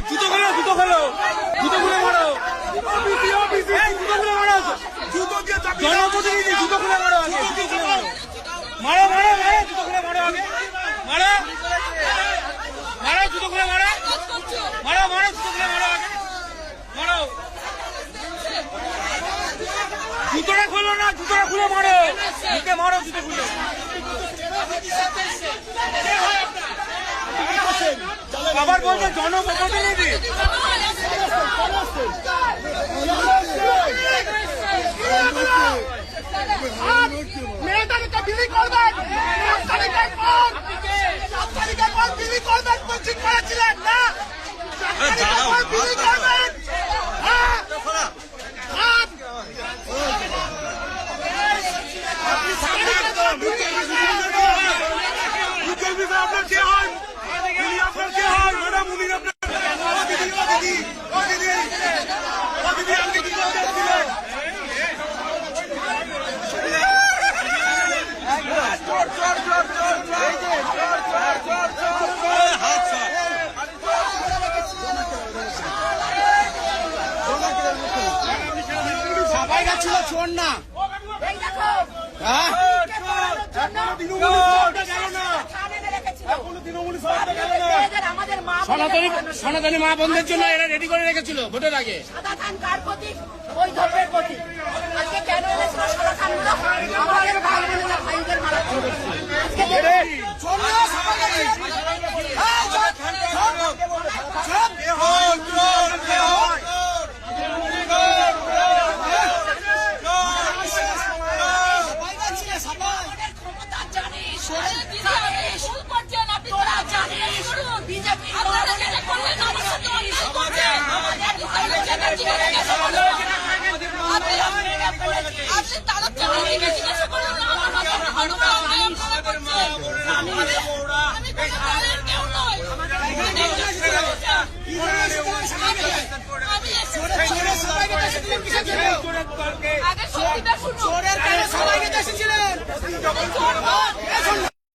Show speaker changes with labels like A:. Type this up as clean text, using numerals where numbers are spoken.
A: জুতো খুলে মারো, জুতো খুলে মারো, জনপ্রতিনিধি জুতো খুলে মারো, মারো মারো মারো, জুতো খুলে মারো আগে, মারো মারো, জুতো খুলে মারো, মারো মারো, জুতো খুলে মারো আগে, মারো, জুতোটা খোলো না, জুতোটা খুলে মারো, মুখে মারো, জুতো খুলে। আবার বলছে জনপ্রতিনিধি,
B: মেয়েদেরকে বিলি করবেন, 7 তারিখের পর বিলি করবেন, কোচিং করেছিলেন না, 7 তারিখের পর বিলি করবেন।
C: সবাই যাচ্ছিল চোর না, সনাতনী মা বোনদের জন্য এরা রেডি করে রেখেছিল ভোটের আগে।
B: ওই ধর্মের প্রতীক আজকে কেন এনেছিল সাদা খানগুলো? আমাদের ভাই বোনেরা ভাইদের মারা সবাইকে দেশে ছিলেন।